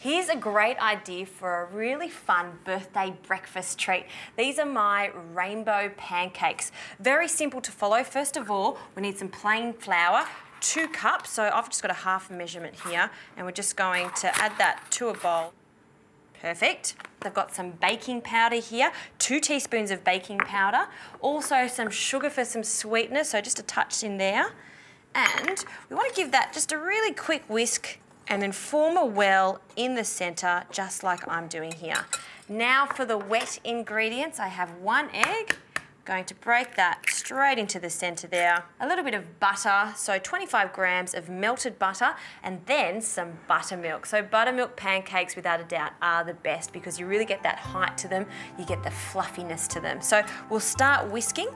Here's a great idea for a really fun birthday breakfast treat. These are my rainbow pancakes. Very simple to follow. First of all, we need some plain flour, 2 cups. So I've just got a half measurement here, and we're just going to add that to a bowl. Perfect. I've got some baking powder here, 2 teaspoons of baking powder. Also some sugar for some sweetness, so just a touch in there. And we want to give that just a really quick whisk and then form a well in the centre, just like I'm doing here. Now for the wet ingredients, I have 1 egg. Going to break that straight into the centre there. A little bit of butter, so 25 grams of melted butter, and then some buttermilk. So buttermilk pancakes, without a doubt, are the best because you really get that height to them, you get the fluffiness to them. So we'll start whisking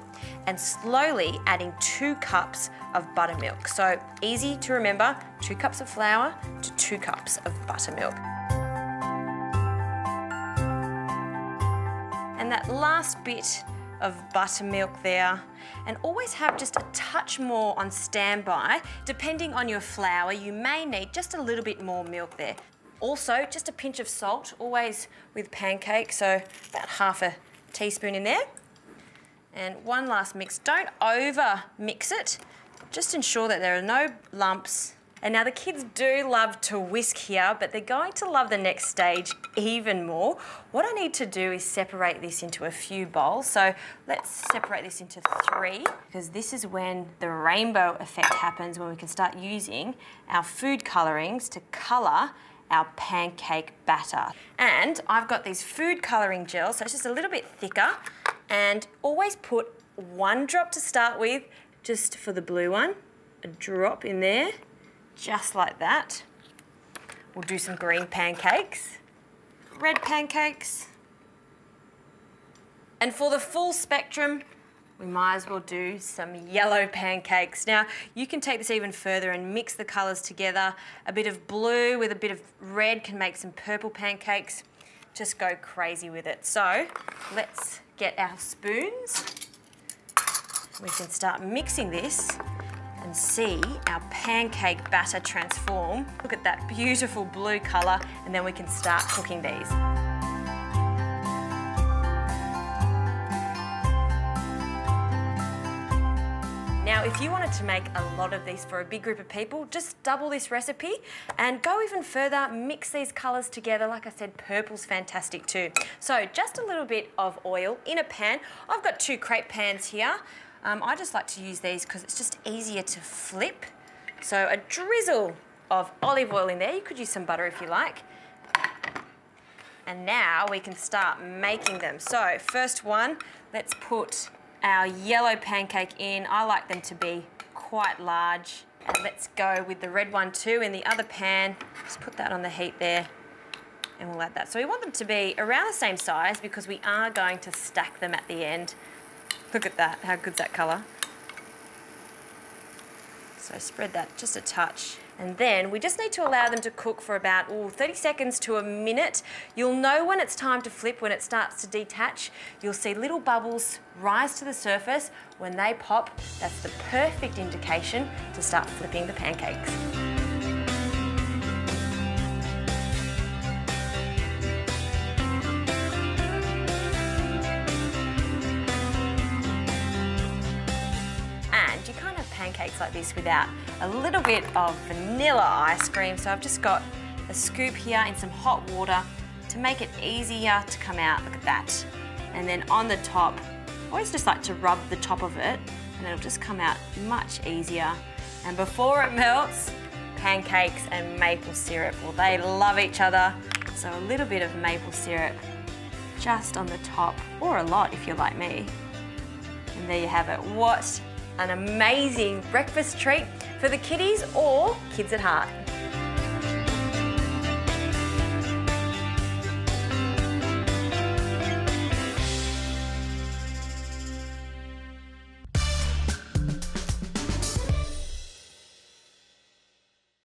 and slowly adding 2 cups of buttermilk. So easy to remember, 2 cups of flour to 2 cups of buttermilk. And that last bit of buttermilk there, and always have just a touch more on standby. Depending on your flour, you may need just a little bit more milk there. Also, just a pinch of salt, always with pancakes, so about half a teaspoon in there. And one last mix. Don't over mix it, just ensure that there are no lumps. And now the kids do love to whisk here, but they're going to love the next stage even more. What I need to do is separate this into a few bowls. So let's separate this into 3, because this is when the rainbow effect happens, when we can start using our food colourings to colour our pancake batter. And I've got these food colouring gels, so it's just a little bit thicker, and always put 1 drop to start with, just for the blue one, a drop in there. Just like that. We'll do some green pancakes, red pancakes, and for the full spectrum, we might as well do some yellow pancakes. Now, you can take this even further and mix the colours together. A bit of blue with a bit of red can make some purple pancakes. Just go crazy with it. So, let's get our spoons. We can start mixing this and see our pancake batter transform. Look at that beautiful blue colour, and then we can start cooking these. Now, if you wanted to make a lot of these for a big group of people, just double this recipe and go even further, mix these colours together. Like I said, purple's fantastic too. So just a little bit of oil in a pan. I've got 2 crepe pans here. I just like to use these because it's just easier to flip. So a drizzle of olive oil in there. You could use some butter if you like. And now we can start making them. So first one, let's put our yellow pancake in. I like them to be quite large. And let's go with the red one too in the other pan. Just put that on the heat there, and we'll add that. So we want them to be around the same size because we are going to stack them at the end. Look at that, how good's that colour? So spread that just a touch. And then we just need to allow them to cook for about 30 seconds to a minute. You'll know when it's time to flip, when it starts to detach. You'll see little bubbles rise to the surface. When they pop, that's the perfect indication to start flipping the pancakes. Pancakes like this without a little bit of vanilla ice cream. So I've just got a scoop here in some hot water to make it easier to come out. Look at that. And then on the top, I always just like to rub the top of it, and it'll just come out much easier. And before it melts, pancakes and maple syrup, well, they love each other. So a little bit of maple syrup just on the top, or a lot if you're like me. And there you have it. What an amazing breakfast treat for the kiddies or kids at heart.